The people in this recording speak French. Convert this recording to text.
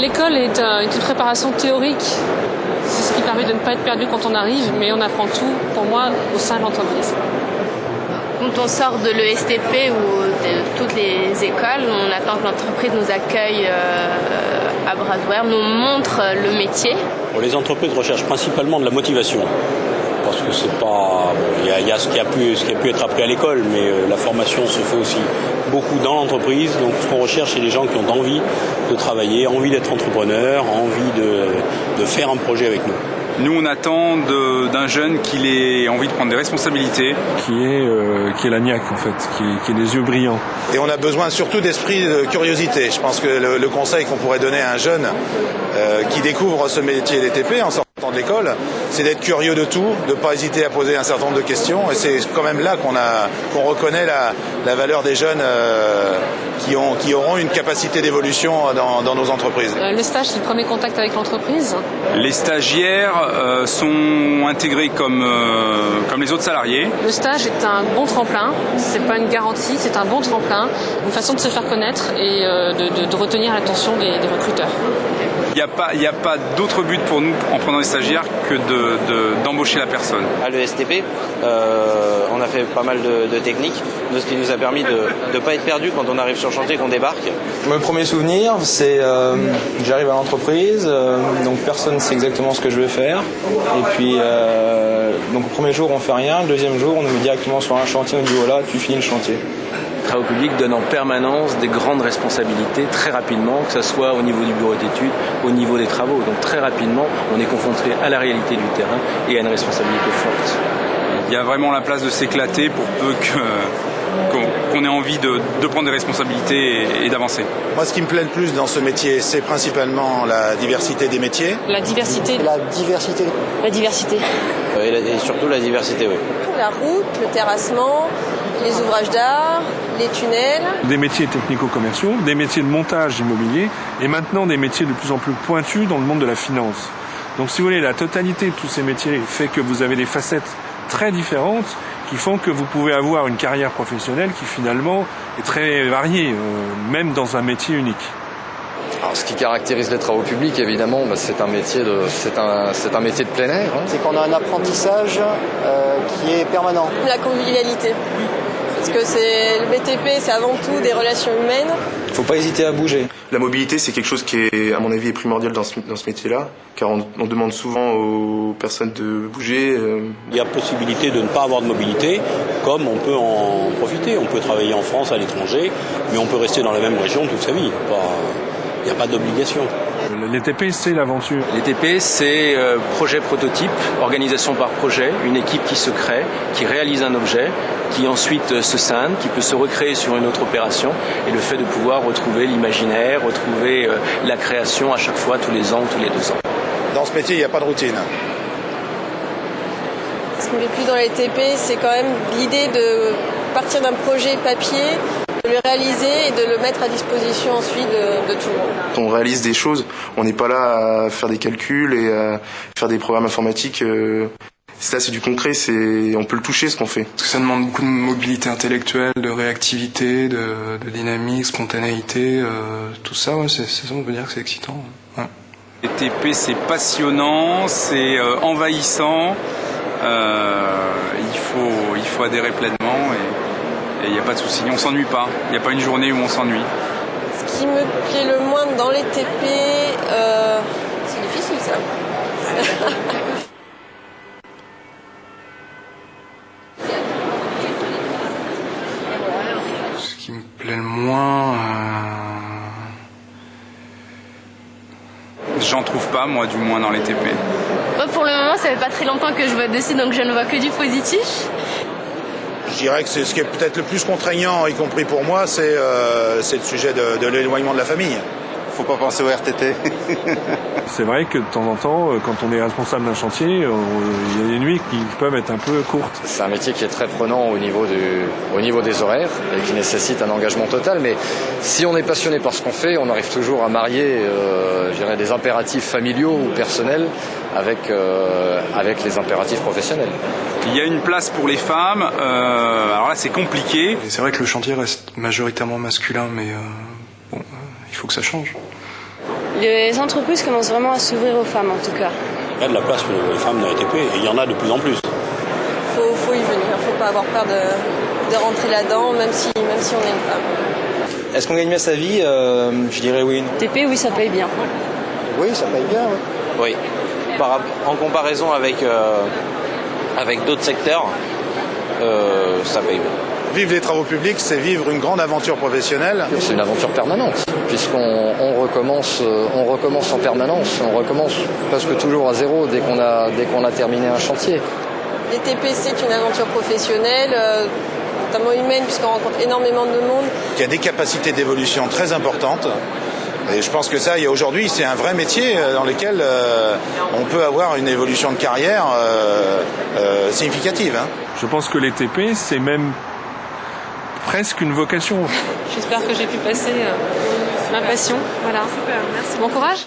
L'école est une préparation théorique. C'est ce qui permet de ne pas être perdu quand on arrive, mais on apprend tout, pour moi, au sein de l'entreprise. Quand on sort de l'ESTP ou de toutes les écoles, on attend que l'entreprise nous accueille à bras ouverts, nous montre le métier. Les entreprises recherchent principalement de la motivation. Parce que c'est pas, il y a ce qui a pu être appris à l'école, mais la formation se fait aussi beaucoup dans l'entreprise. Donc ce qu'on recherche, c'est des gens qui ont envie de travailler, envie d'être entrepreneurs, envie de faire un projet avec nous. Nous, on attend d'un jeune qu'il ait envie de prendre des responsabilités. Qui est la niaque, en fait, qui est des yeux brillants. Et on a besoin surtout d'esprit de curiosité. Je pense que le conseil qu'on pourrait donner à un jeune qui découvre ce métier d'ETP en sortant de l'école, c'est d'être curieux de tout, de ne pas hésiter à poser un certain nombre de questions. Et c'est quand même là qu'on reconnaît la valeur des jeunes qui auront une capacité d'évolution dans nos entreprises. Le stage, c'est le premier contact avec l'entreprise. Les stagiaires sont intégrés comme les autres salariés. Le stage est un bon tremplin, c'est pas une garantie, c'est un bon tremplin, une façon de se faire connaître et de retenir l'attention des recruteurs. Il n'y a pas d'autre but pour nous en prenant des stagiaires que d'embaucher la personne. À l'ESTP, on a fait pas mal de techniques, ce qui nous a permis de ne pas être perdu quand on arrive sur le chantier, qu'on débarque. Mon premier souvenir, c'est j'arrive à l'entreprise, donc personne ne sait exactement ce que je vais faire. Et puis, donc le premier jour, on fait rien. Le deuxième jour, on nous met directement sur un chantier, on dit voilà, tu finis le chantier. Les travaux publics donnent en permanence des grandes responsabilités très rapidement, que ce soit au niveau du bureau d'études, au niveau des travaux. Donc très rapidement, on est confronté à la réalité du terrain et à une responsabilité forte. Il y a vraiment la place de s'éclater pour peu qu'on ait envie de prendre des responsabilités et d'avancer. Moi, ce qui me plaît le plus dans ce métier, c'est principalement la diversité des métiers. La diversité. La diversité. La diversité. Et surtout la diversité, oui. La route, le terrassement, les ouvrages d'art, les tunnels. Des métiers technico-commerciaux, des métiers de montage immobilier et maintenant des métiers de plus en plus pointus dans le monde de la finance. Donc si vous voulez, la totalité de tous ces métiers fait que vous avez des facettes très différentes qui font que vous pouvez avoir une carrière professionnelle qui finalement est très variée, même dans un métier unique. Alors, ce qui caractérise les travaux publics, évidemment, c'est un métier de plein air. C'est qu'on a un apprentissage qui est permanent. La convivialité. Parce que le BTP, c'est avant tout des relations humaines. Il ne faut pas hésiter à bouger. La mobilité, c'est quelque chose qui est, à mon avis, est primordial dans ce métier-là, car on demande souvent aux personnes de bouger. Il y a possibilité de ne pas avoir de mobilité, comme on peut en profiter. On peut travailler en France, à l'étranger, mais on peut rester dans la même région toute sa vie. Il n'y a pas d'obligation. L'ETP, c'est l'aventure. L'ETP, c'est projet prototype, organisation par projet, une équipe qui se crée, qui réalise un objet, qui ensuite se scinde, qui peut se recréer sur une autre opération, et le fait de pouvoir retrouver l'imaginaire, retrouver la création à chaque fois, tous les ans ou tous les 2 ans. Dans ce métier, il n'y a pas de routine. Ce qui me plaît plus dans les TP, c'est quand même l'idée de partir d'un projet papier, de le réaliser et de le mettre à disposition ensuite de tout le monde. Quand on réalise des choses, on n'est pas là à faire des calculs et à faire des programmes informatiques. Ça, c'est du concret, on peut le toucher ce qu'on fait. Parce que ça demande beaucoup de mobilité intellectuelle, de réactivité, de dynamique, spontanéité, tout ça, ouais, c'est ça, on peut dire que c'est excitant. Ouais. Les TP, c'est passionnant, c'est envahissant, il faut adhérer pleinement et il n'y a pas de souci, on s'ennuie pas, il n'y a pas une journée où on s'ennuie. Ce qui me plaît le moins dans les TP, c'est difficile ça. Ce qui me plaît le moins... J'en trouve pas, moi, du moins, dans les TP. Pour le moment, ça fait pas très longtemps que je vois dessus, donc je ne vois que du positif. Je dirais que c'est ce qui est peut-être le plus contraignant, y compris pour moi, c'est le sujet de l'éloignement de la famille. Faut pas penser au RTT. C'est vrai que de temps en temps, quand on est responsable d'un chantier, il y a des nuits qui peuvent être un peu courtes. C'est un métier qui est très prenant au niveau des horaires et qui nécessite un engagement total. Mais si on est passionné par ce qu'on fait, on arrive toujours à marier je dirais, des impératifs familiaux ou personnels avec les impératifs professionnels. Il y a une place pour les femmes, alors là c'est compliqué. Et c'est vrai que le chantier reste majoritairement masculin, mais il faut que ça change. Les entreprises commencent vraiment à s'ouvrir aux femmes en tout cas. Il y a de la place pour les femmes dans la RATP et il y en a de plus en plus. Faut y venir, faut pas avoir peur de rentrer là-dedans, même si on est une femme. Est-ce qu'on gagne bien sa vie? Je dirais oui. TP, oui, ça paye bien. Oui, ça paye bien. Oui. En comparaison avec d'autres secteurs, ça paye bien. Vivre les travaux publics, c'est vivre une grande aventure professionnelle. C'est une aventure permanente, puisqu'on recommence en permanence. On recommence presque toujours à zéro dès qu'on a terminé un chantier. Les TP, c'est une aventure professionnelle, notamment humaine, puisqu'on rencontre énormément de monde. Il y a des capacités d'évolution très importantes. Et je pense que ça, aujourd'hui, c'est un vrai métier dans lequel on peut avoir une évolution de carrière significative. Je pense que les TP, c'est même presque une vocation. J'espère que j'ai pu passer ma passion. Voilà. Super, merci. Bon courage.